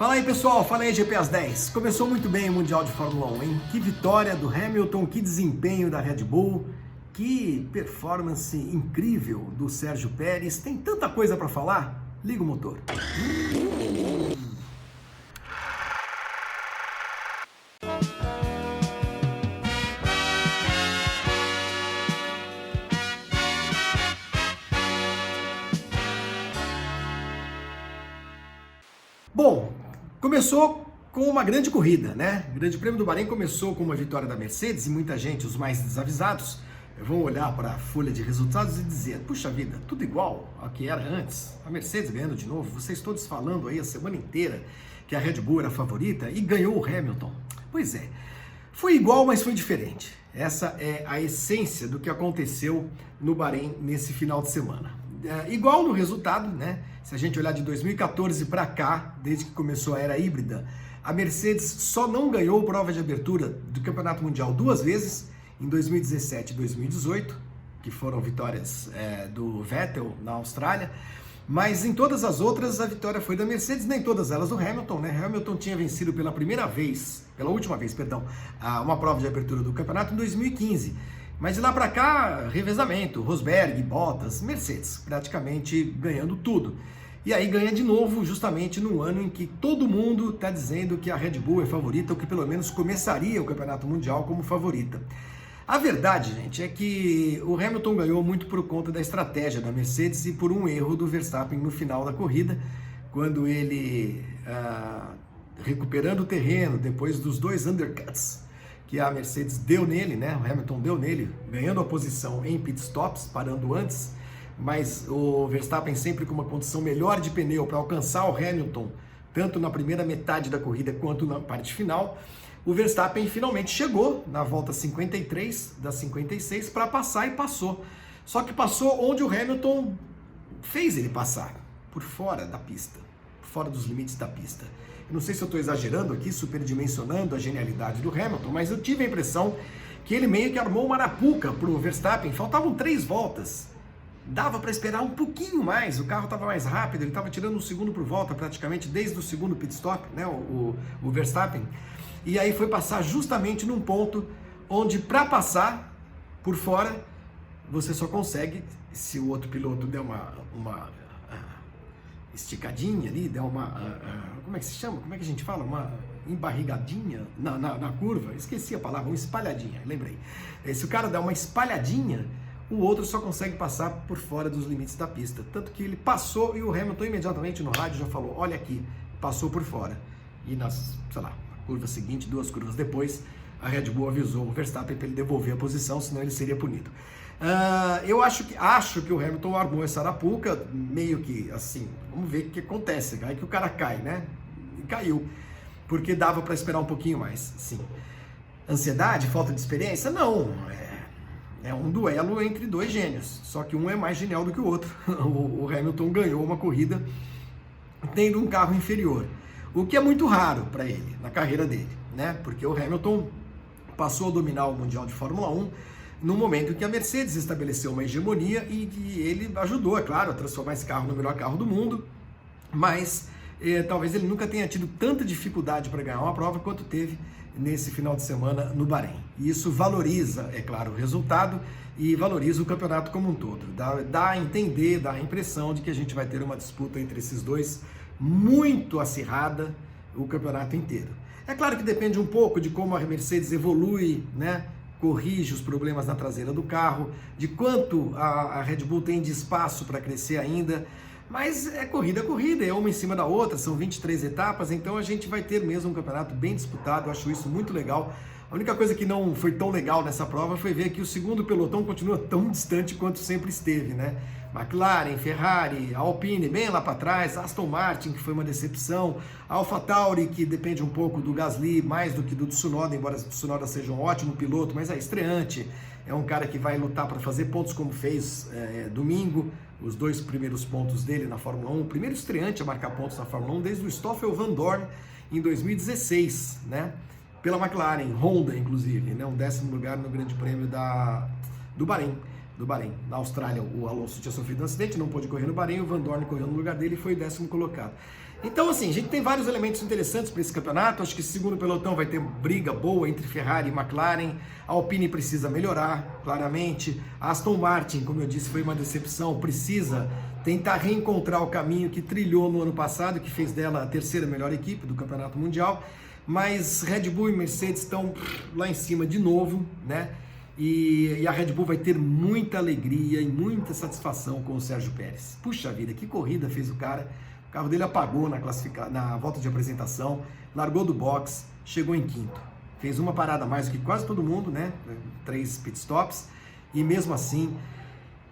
Fala aí pessoal, fala aí GP às 10. Começou muito bem o Mundial de Fórmula 1, hein? Que vitória do Hamilton, que desempenho da Red Bull, que performance incrível do Sérgio Pérez. Tem tanta coisa para falar? Liga o motor. Bom, começou com uma grande corrida, né? O Grande Prêmio do Bahrein começou com uma vitória da Mercedes e muita gente, os mais desavisados, vão olhar para a folha de resultados e dizer: puxa vida, tudo igual ao que era antes. A Mercedes ganhando de novo, vocês todos falando aí a semana inteira que a Red Bull era a favorita e ganhou o Hamilton. Pois é, foi igual, mas foi diferente. Essa é a essência do que aconteceu no Bahrein nesse final de semana. Igual no resultado, né? Se a gente olhar de 2014 para cá, desde que começou a era híbrida, a Mercedes só não ganhou prova de abertura do Campeonato Mundial duas vezes, em 2017 e 2018, que foram vitórias do Vettel na Austrália, mas em todas as outras a vitória foi da Mercedes, nem todas elas do Hamilton, né? Hamilton tinha vencido pela última vez, uma prova de abertura do campeonato em 2015. Mas de lá para cá, revezamento, Rosberg, Bottas, Mercedes, praticamente ganhando tudo. E aí ganha de novo justamente no ano em que todo mundo está dizendo que a Red Bull é favorita, ou que pelo menos começaria o Campeonato Mundial como favorita. A verdade, gente, é que o Hamilton ganhou muito por conta da estratégia da Mercedes e por um erro do Verstappen no final da corrida, quando ele, recuperando o terreno, depois dos dois undercuts, que a Mercedes deu nele, né? O Hamilton deu nele, ganhando a posição em pitstops, parando antes, mas o Verstappen sempre com uma condição melhor de pneu para alcançar o Hamilton, tanto na primeira metade da corrida quanto na parte final. O Verstappen finalmente chegou na volta 53 das 56 para passar e passou. Só que passou onde o Hamilton fez ele passar, por fora da pista, por fora dos limites da pista. Não sei se eu estou exagerando aqui, superdimensionando a genialidade do Hamilton, mas eu tive a impressão que ele meio que armou uma arapuca para o Verstappen. Faltavam 3 voltas. Dava para esperar um pouquinho mais, o carro estava mais rápido, ele estava tirando um segundo por volta praticamente desde o segundo pit stop, né, o Verstappen. E aí foi passar justamente num ponto onde, para passar por fora, você só consegue se o outro piloto der uma esticadinha ali, der como é que se chama? Como é que a gente fala? Uma embarrigadinha na curva, esqueci a palavra, uma espalhadinha, lembrei. Se o cara der uma espalhadinha, o outro só consegue passar por fora dos limites da pista. Tanto que ele passou e o Hamilton imediatamente no rádio já falou: olha aqui, passou por fora. E na curva seguinte, 2 curvas depois, a Red Bull avisou o Verstappen para ele devolver a posição, senão ele seria punido. Eu acho que o Hamilton armou essa arapuca, meio que assim, vamos ver o que acontece, aí que o cara cai, né? E caiu, porque dava para esperar um pouquinho mais, sim. Ansiedade, falta de experiência? Não, é um duelo entre 2 gênios, só que um é mais genial do que o outro. O Hamilton ganhou uma corrida tendo um carro inferior, o que é muito raro para ele, na carreira dele, né? Porque o Hamilton passou a dominar o Mundial de Fórmula 1 no momento em que a Mercedes estabeleceu uma hegemonia e que ele ajudou, é claro, a transformar esse carro no melhor carro do mundo, mas talvez ele nunca tenha tido tanta dificuldade para ganhar uma prova quanto teve nesse final de semana no Bahrein. E isso valoriza, é claro, o resultado e valoriza o campeonato como um todo. Dá a entender, dá a impressão de que a gente vai ter uma disputa entre esses dois muito acirrada o campeonato inteiro. É claro que depende um pouco de como a Mercedes evolui, né? Corrige os problemas na traseira do carro, de quanto a Red Bull tem de espaço para crescer ainda, mas é corrida, é uma em cima da outra, são 23 etapas, então a gente vai ter mesmo um campeonato bem disputado, eu acho isso muito legal. A única coisa que não foi tão legal nessa prova foi ver que o segundo pelotão continua tão distante quanto sempre esteve, né? McLaren, Ferrari, Alpine bem lá para trás, Aston Martin, que foi uma decepção, AlphaTauri, que depende um pouco do Gasly, mais do que do Tsunoda, embora o Tsunoda seja um ótimo piloto, mas é estreante, é um cara que vai lutar para fazer pontos como fez domingo, os 2 primeiros pontos dele na Fórmula 1, o primeiro estreante a marcar pontos na Fórmula 1 desde o Stoffel Vandoorne em 2016, né? Pela McLaren, Honda inclusive, né? Um 10º lugar no Grande Prêmio do Bahrein. Na Austrália, o Alonso tinha sofrido um acidente, não pôde correr no Bahrein, o Vandoorne correu no lugar dele e foi o 10º colocado. Então, assim, a gente tem vários elementos interessantes para esse campeonato. Acho que esse segundo pelotão vai ter briga boa entre Ferrari e McLaren. A Alpine precisa melhorar, claramente. A Aston Martin, como eu disse, foi uma decepção. Precisa tentar reencontrar o caminho que trilhou no ano passado, que fez dela a terceira melhor equipe do campeonato mundial. Mas Red Bull e Mercedes estão lá em cima de novo, né? E a Red Bull vai ter muita alegria e muita satisfação com o Sérgio Pérez. Puxa vida, que corrida fez o cara. O carro dele apagou na volta de apresentação, largou do box, chegou em quinto. Fez uma parada a mais do que quase todo mundo, né? 3 pitstops, e mesmo assim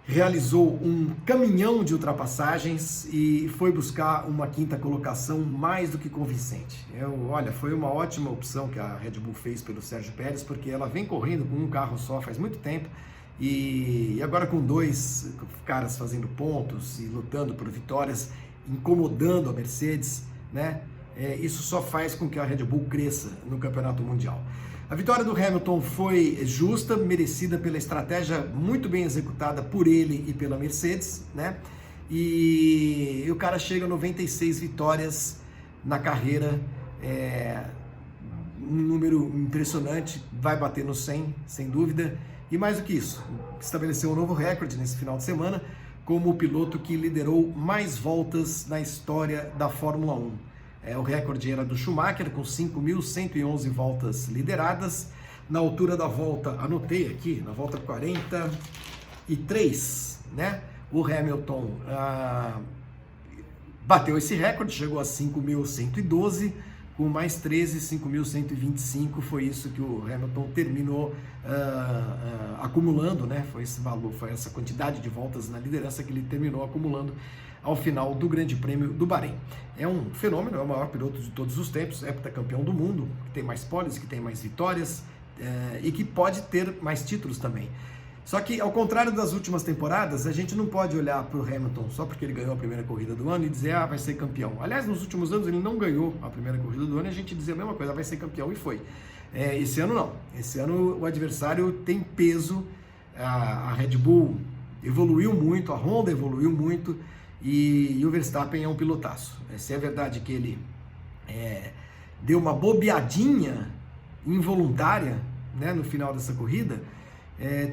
realizou um caminhão de ultrapassagens e foi buscar uma quinta colocação mais do que convincente. Olha, foi uma ótima opção que a Red Bull fez pelo Sérgio Pérez, porque ela vem correndo com um carro só faz muito tempo, e agora com 2 caras fazendo pontos e lutando por vitórias, incomodando a Mercedes, né? Isso só faz com que a Red Bull cresça no campeonato mundial. A vitória do Hamilton foi justa, merecida pela estratégia muito bem executada por ele e pela Mercedes, né? E o cara chega a 96 vitórias na carreira, um número impressionante, vai bater no 100, sem dúvida. E mais do que isso, estabeleceu um novo recorde nesse final de semana, como o piloto que liderou mais voltas na história da Fórmula 1. O recorde era do Schumacher, com 5.111 voltas lideradas. Na altura da volta, anotei aqui, na volta 43, né? O Hamilton bateu esse recorde, chegou a 5.112, com mais 13, 5.125, foi isso que o Hamilton terminou acumulando, né? Foi esse valor, foi essa quantidade de voltas na liderança que ele terminou acumulando ao final do Grande Prêmio do Bahrein. É um fenômeno, é o maior piloto de todos os tempos, heptacampeão do mundo, que tem mais poles, que tem mais vitórias e que pode ter mais títulos também. Só que, ao contrário das últimas temporadas, a gente não pode olhar para o Hamilton só porque ele ganhou a primeira corrida do ano e dizer, vai ser campeão. Aliás, nos últimos anos ele não ganhou a primeira corrida do ano e a gente dizia a mesma coisa, vai ser campeão, e foi. Esse ano não. Esse ano o adversário tem peso, a Red Bull evoluiu muito, a Honda evoluiu muito e o Verstappen é um pilotaço. Se é verdade que ele deu uma bobeadinha involuntária, né, no final dessa corrida,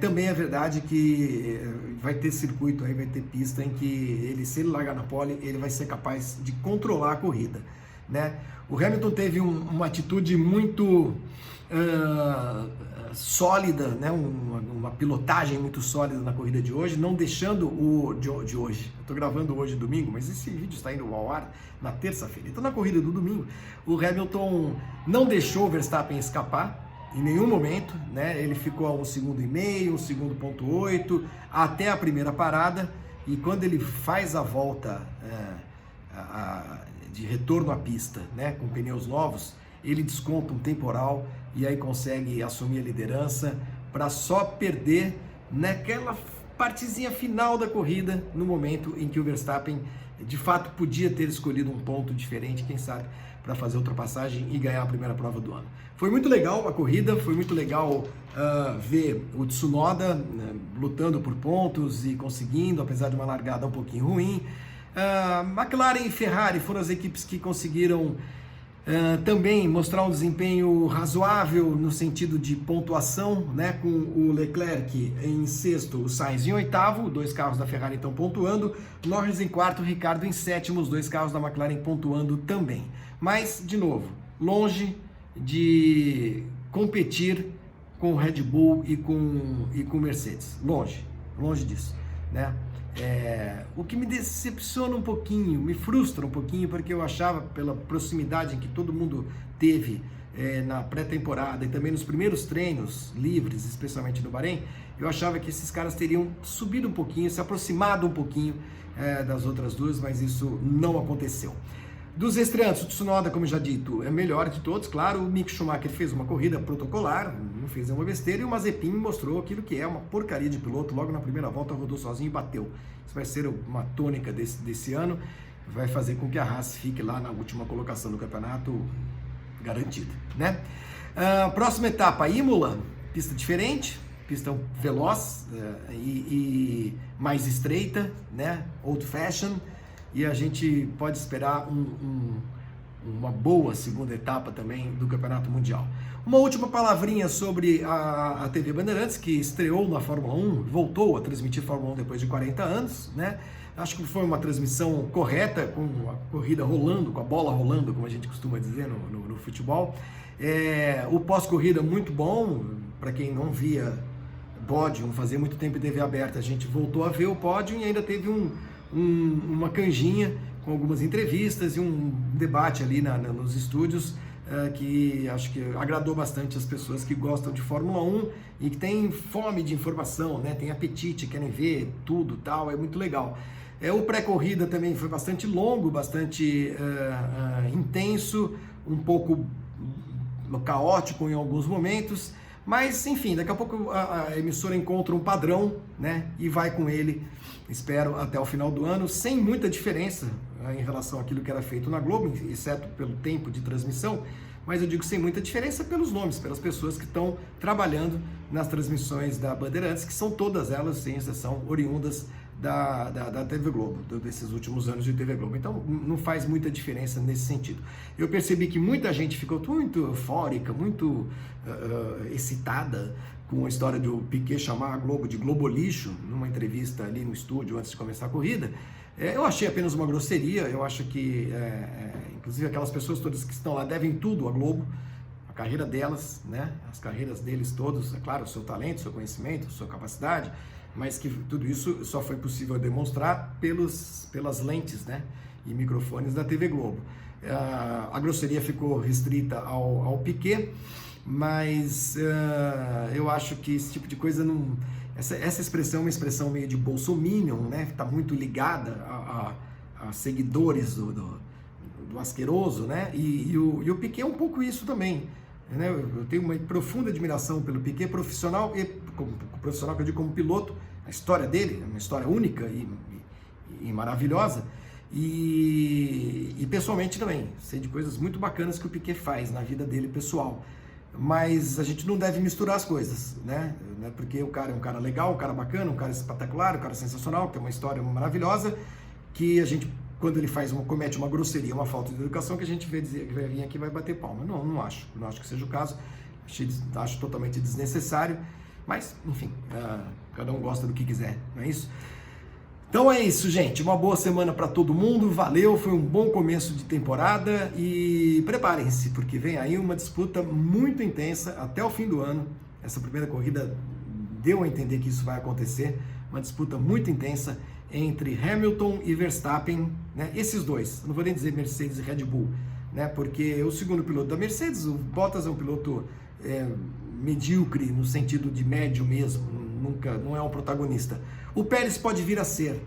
também é verdade que vai ter circuito aí, vai ter pista em que ele, se ele largar na pole, ele vai ser capaz de controlar a corrida, né? O Hamilton teve uma atitude muito sólida, né? Uma pilotagem muito sólida na corrida de hoje, não deixando de hoje. Eu estou gravando hoje domingo, mas esse vídeo está indo ao ar na terça-feira. Então, na corrida do domingo, o Hamilton não deixou o Verstappen escapar em nenhum momento, né? Ele ficou a 1,5 segundo, 1,5 segundo, até a primeira parada, e quando ele faz a volta de retorno à pista, né, com pneus novos, ele desconta um temporal e aí consegue assumir a liderança para só perder naquela partezinha final da corrida, no momento em que o Verstappen de fato podia ter escolhido um ponto diferente, quem sabe, para fazer a ultrapassagem e ganhar a primeira prova do ano. Foi muito legal a corrida, foi muito legal ver o Tsunoda lutando por pontos e conseguindo, apesar de uma largada um pouquinho ruim. McLaren e Ferrari foram as equipes que conseguiram também mostrar um desempenho razoável no sentido de pontuação, né, com o Leclerc em sexto, o Sainz em oitavo, 2 carros da Ferrari estão pontuando, Norris em quarto, Ricardo em sétimo, os 2 carros da McLaren pontuando também. Mas, de novo, longe de competir com o Red Bull e com Mercedes, longe disso, né? O que me decepciona um pouquinho, me frustra um pouquinho, porque eu achava, pela proximidade em que todo mundo teve na pré-temporada e também nos primeiros treinos livres, especialmente no Bahrein, eu achava que esses caras teriam subido um pouquinho, se aproximado um pouquinho das outras duas, mas isso não aconteceu. Dos estreantes, o Tsunoda, como já dito, é melhor de todos, claro. O Mick Schumacher fez uma corrida protocolar, não fez nenhuma besteira, e o Mazepin mostrou aquilo que é uma porcaria de piloto. Logo na primeira volta rodou sozinho e bateu. Isso vai ser uma tônica desse ano, vai fazer com que a Haas fique lá na última colocação do campeonato, garantida, né? Próxima etapa, Imola, pista diferente, pista veloz e mais estreita, né? Old fashion. e a gente pode esperar uma boa segunda etapa também do Campeonato Mundial. Uma última palavrinha sobre a TV Bandeirantes, que estreou na Fórmula 1, voltou a transmitir Fórmula 1 depois de 40 anos, né? Acho que foi uma transmissão correta, com a corrida rolando, com a bola rolando, como a gente costuma dizer no futebol. O pós-corrida muito bom, para quem não via pódio, fazia muito tempo em TV aberta, a gente voltou a ver o pódio e ainda teve uma canjinha com algumas entrevistas e um debate ali nos estúdios, que acho que agradou bastante as pessoas que gostam de Fórmula 1 e que têm fome de informação, né? Tem apetite, querem ver tudo, tal, é muito legal. O pré-corrida também foi bastante longo, bastante intenso, um pouco caótico em alguns momentos, mas enfim, daqui a pouco a emissora encontra um padrão, né? E vai com ele, espero, até o final do ano, sem muita diferença em relação àquilo que era feito na Globo, exceto pelo tempo de transmissão, mas eu digo sem muita diferença pelos nomes, pelas pessoas que estão trabalhando nas transmissões da Bandeirantes, que são todas elas, sem exceção, oriundas da TV Globo, desses últimos anos de TV Globo. Então não faz muita diferença nesse sentido. Eu percebi que muita gente ficou muito eufórica, muito excitada com a história do Piquet chamar a Globo de Globo Lixo, numa entrevista ali no estúdio antes de começar a corrida. Eu achei apenas uma grosseria, eu acho que, inclusive aquelas pessoas todas que estão lá devem tudo à Globo, a carreira delas, né? As carreiras deles todos, é claro, o seu talento, o seu conhecimento, a sua capacidade, mas que tudo isso só foi possível demonstrar pelas lentes, né? E microfones da TV Globo. A grosseria ficou restrita ao Piquet, mas eu acho que esse tipo de coisa não... Essa expressão é uma expressão meio de bolsominion, né? Está muito ligada a seguidores do asqueroso, né? E o Piquet é um pouco isso também, né? Eu tenho uma profunda admiração pelo Piquet, profissional que eu digo como piloto. A história dele é uma história única e maravilhosa. E pessoalmente também, sei de coisas muito bacanas que o Piquet faz na vida dele pessoal. Mas a gente não deve misturar as coisas, né? Porque o cara é um cara legal, um cara bacana, um cara espetacular, um cara sensacional, que tem uma história maravilhosa, que a gente, quando ele comete uma grosseria, uma falta de educação, que a gente vai vir aqui e vai bater palma. Não acho que seja o caso, acho totalmente desnecessário, mas, enfim, cada um gosta do que quiser, não é isso? Então é isso, gente. Uma boa semana para todo mundo. Valeu, foi um bom começo de temporada e preparem-se, porque vem aí uma disputa muito intensa até o fim do ano. Essa primeira corrida deu a entender que isso vai acontecer. Uma disputa muito intensa entre Hamilton e Verstappen, né? Esses dois, não vou nem dizer Mercedes e Red Bull, né? Porque o segundo piloto da Mercedes, o Bottas, é um piloto medíocre, no sentido de médio mesmo, não é um protagonista. O Pérez pode vir a ser,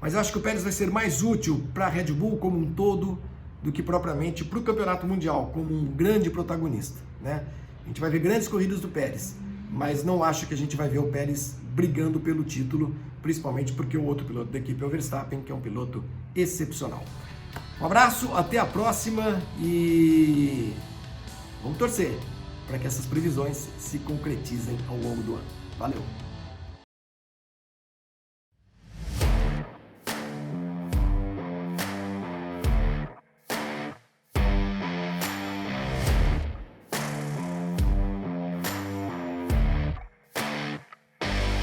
mas eu acho que o Pérez vai ser mais útil para a Red Bull como um todo do que propriamente para o Campeonato Mundial, como um grande protagonista, né? A gente vai ver grandes corridas do Pérez, mas não acho que a gente vai ver o Pérez brigando pelo título, principalmente porque o outro piloto da equipe é o Verstappen, que é um piloto excepcional. Um abraço, até a próxima e vamos torcer para que essas previsões se concretizem ao longo do ano. Valeu!